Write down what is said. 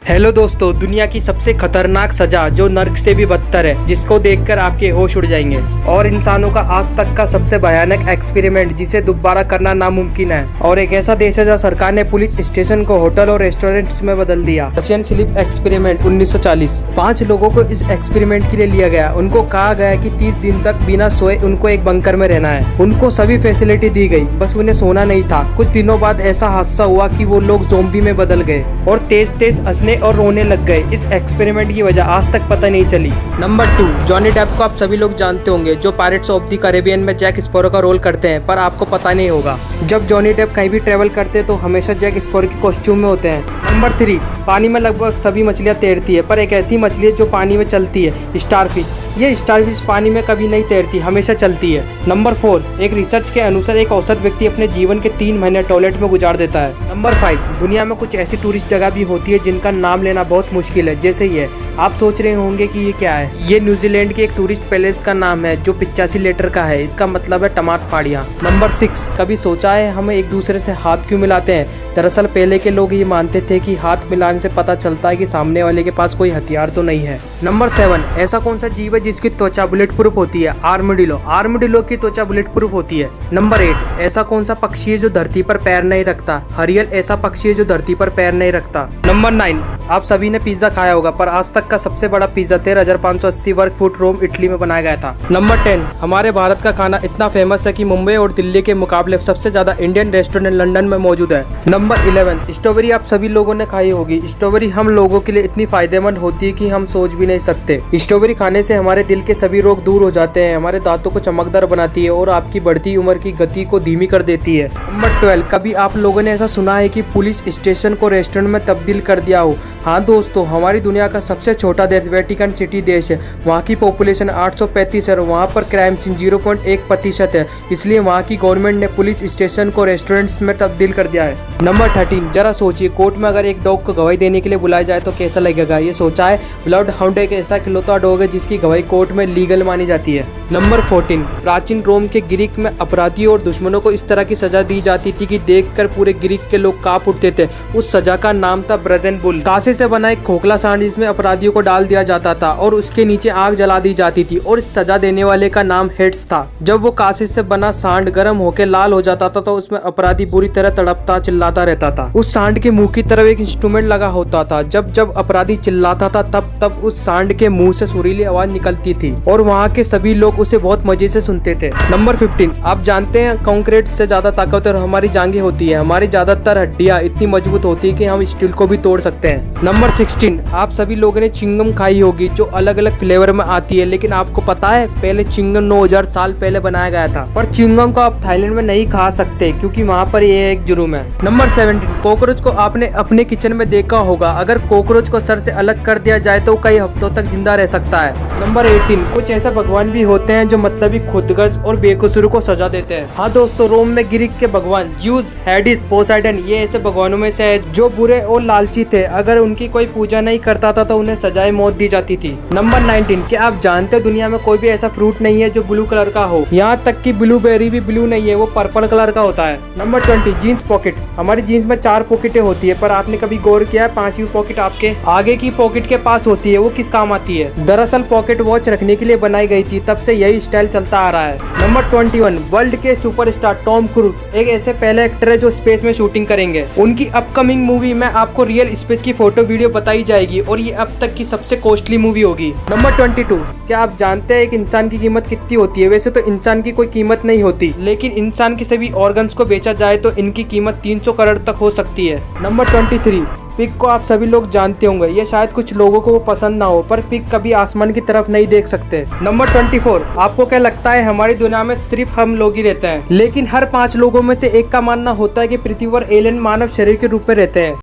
Hello दोस्तों, दुनिया की सबसे खतरनाक सजा जो नर्क से भी बदतर है, जिसको देखकर आपके होश उड़ जाएंगे, और इंसानों का आज तक का सबसे भयानक एक्सपेरिमेंट जिसे दोबारा करना नामुमकिन है। और एक ऐसा देश है जहाँ सरकार ने पुलिस स्टेशन को होटल और रेस्टोरेंट्स में बदल दिया। Russian sleep experiment 1940। 5 लोगों को इस एक्सपेरिमेंट के लिए लिया गया। उनको कहा गया कि 30 दिन तक बिना सोए उनको एक बंकर में रहना है। उनको सभी फैसिलिटी दी गई, बस उन्हें सोना नहीं था। कुछ दिनों बाद ऐसा हादसा हुआ कि वो लोग ज़ोंबी में बदल गए और तेज तेज हंसने और रोने लग गए। इस एक्सपेरिमेंट की वजह आज तक पता नहीं चली। नंबर 2, जॉनी डेप को आप सभी लोग जानते होंगे, जो पायरेट्स ऑफ द कैरिबियन में जैक स्पैरो का रोल करते हैं, पर आपको पता नहीं होगा। जब जॉनी डेप कहीं भी ट्रेवल करते हैं तो हमेशा जैक स्पैरो के कॉस्ट्यूम में होते हैं। नंबर 3, पानी में लगभग सभी मछलियाँ तैरती है, पर एक ऐसी मछली है जो पानी में चलती है, स्टारफिश। ये स्टारफिश पानी में कभी नहीं तैरती, हमेशा चलती है। नंबर 4, एक रिसर्च के अनुसार एक औसत व्यक्ति अपने जीवन के 3 महीने टॉयलेट में गुजार देता है। नंबर 5, दुनिया में कुछ ऐसी टूरिस्ट जगह भी होती है जिनका नाम लेना बहुत मुश्किल है, जैसे ये। आप सोच रहे होंगे कि ये क्या है। ये न्यूजीलैंड के एक टूरिस्ट पैलेस का नाम है जो 85 लीटर का है। इसका मतलब है टमाट पाड़ियाँ। नंबर 6, कभी सोचा है हम एक दूसरे से हाथ क्यों मिलाते हैं? दरअसल पहले के लोग ये मानते थे कि हाथ मिलाने से पता चलता है कि सामने वाले के पास कोई हथियार तो नहीं है। नंबर 7, ऐसा कौन सा जीव है जिसकी त्वचा बुलेट प्रूफ होती है? आर्मडिलो। आर्मडिलो की त्वचा बुलेट प्रूफ होती है। नंबर 8, ऐसा कौन सा पक्षी है जो धरती पर पैर नहीं रखता? हरियल ऐसा पक्षी है जो धरती पर पैर नहीं रखता। नंबर 9, आप सभी ने पिज्जा खाया होगा, पर आज तक का सबसे बड़ा पिज्जा 13,580 वर्ग फुट रोम इटली में बनाया गया था। नंबर 10, हमारे भारत का खाना इतना फेमस है कि मुंबई और दिल्ली के मुकाबले सबसे ज्यादा इंडियन रेस्टोरेंट लंदन में मौजूद है। नंबर 11, स्ट्रॉबेरी आप सभी लोगों ने खाई होगी। स्ट्रॉबेरी हम लोगों के लिए इतनी फायदेमंद होती है कि हम सोच भी नहीं सकते। स्ट्रॉबेरी खाने से हमारे दिल के सभी रोग दूर हो जाते हैं, हमारे दांतों को चमकदार बनाती है और आपकी बढ़ती उम्र की गति को धीमी कर देती है। नंबर 12, कभी आप लोगों ने ऐसा सुना है कि पुलिस स्टेशन को रेस्टोरेंट में तब्दील कर दिया हो? हाँ दोस्तों, हमारी दुनिया का सबसे छोटा देश वेटिकन सिटी देश है। वहाँ की पॉपुलेशन 835 है और वहाँ पर क्राइम 0.1% है। इसलिए वहाँ की गवर्नमेंट ने पुलिस स्टेशन को रेस्टोरेंट्स में तब्दील कर दिया है। नंबर 13, जरा सोचिए, कोर्ट में अगर एक डॉग को गवाही देने के लिए बुलाया जाए तो कैसा लगेगा? ये सोचा है? ब्लड हाउंड एक ऐसा इकलौता डॉग है जिसकी गवाही कोर्ट में लीगल मानी जाती है। नंबर 14, प्राचीन रोम के ग्रीक में अपराधियों और दुश्मनों को इस तरह की सजा दी जाती थी कि देखकर पूरे ग्रीक के लोग कांप उठते थे। उस सजा का नाम था ब्रेजन बुल। कांसे से बना एक खोखला सांड जिसमें अपराधियों को डाल दिया जाता था और उसके नीचे आग जला दी जाती थी, और इस सजा देने वाले का नाम हेड्स था। जब वो कांसे से बना सांड गर्म होकर लाल हो जाता था तो उसमें अपराधी बुरी तरह तड़पता चिल्लाता रहता था। उस सांड के मुंह की तरफ एक इंस्ट्रूमेंट लगा होता था। जब जब अपराधी चिल्लाता था तब तब उस सांड के मुंह से सुरीली आवाज निकलती थी और वहाँ के सभी लोग उसे बहुत मजे से सुनते थे। नंबर 15, आप जानते हैं कंक्रीट से ज्यादा ताकतवर हमारी जांघें होती है। हमारी ज्यादातर हड्डियां इतनी मजबूत होती है कि हम स्टील को भी तोड़ सकते हैं। नंबर 16, आप सभी लोगों ने चिंगम खाई होगी जो अलग अलग फ्लेवर में आती है, लेकिन आपको पता है पहले चिंगम 9000 साल पहले बनाया गया था। पर चिंगम को आप थाईलैंड में नहीं खा सकते क्योंकि वहाँ पर ये एक जुर्म है। नंबर 17, कॉकरोच को आपने अपने किचन में देखा होगा। अगर कॉकरोच को सर से अलग कर दिया जाए तो कई हफ्तों तक जिंदा रह सकता है। नंबर 18, कुछ ऐसे भगवान भी होते हैं जो मतलबी खुदगर्ज और बेकसूर को सजा देते हैं। हाँ दोस्तों, रोम में ग्रीक के भगवान ज्यूस, हेडिस, पोसाइडन ये ऐसे भगवानों में से है जो बुरे और लालची थे। अगर उनकी कोई पूजा नहीं करता था तो उन्हें सजाए मौत दी जाती थी। नंबर 19, क्या आप जानते हैं दुनिया में कोई भी ऐसा फ्रूट नहीं है जो ब्लू कलर का हो? यहाँ तक कि ब्लूबेरी भी ब्लू नहीं है, वो पर्पल कलर का होता है। Number 20, jeans pocket. हमारी जीन्स में 4 पॉकेटें होती है, पर आपने कभी गौर किया है 5वीं पॉकेट आपके आगे की पॉकेट के पास होती है? वो किस काम आती है? दरअसल पॉकेट वॉच रखने के लिए बनाई गई थी, तब से यही स्टाइल चलता आ रहा है। नंबर 21, वर्ल्ड के सुपरस्टार टॉम क्रूज एक ऐसे पहले एक्टर है जो स्पेस में शूटिंग करेंगे। उनकी अपकमिंग मूवी में आपको रियल स्पेस की फोटो वीडियो बताई जाएगी और ये अब तक की सबसे कॉस्टली मूवी होगी। नंबर 22, क्या आप जानते हैं एक इंसान की कीमत कितनी होती है? वैसे तो इंसान की कोई कीमत नहीं होती, लेकिन इंसान के सभी ऑर्गन्स को बेचा जाए तो इनकी कीमत 300 करोड़ तक हो सकती है। नंबर 23, पिग को आप सभी लोग जानते होंगे। ये शायद कुछ लोगों को वो पसंद ना हो, पर पिग कभी आसमान की तरफ नहीं देख सकते। नंबर 24, आपको क्या लगता है हमारी दुनिया में सिर्फ हम लोग ही रहते हैं? लेकिन हर 5 लोगों में से एक का मानना होता है कि पृथ्वी पर एलियन मानव शरीर के रूप में रहते हैं।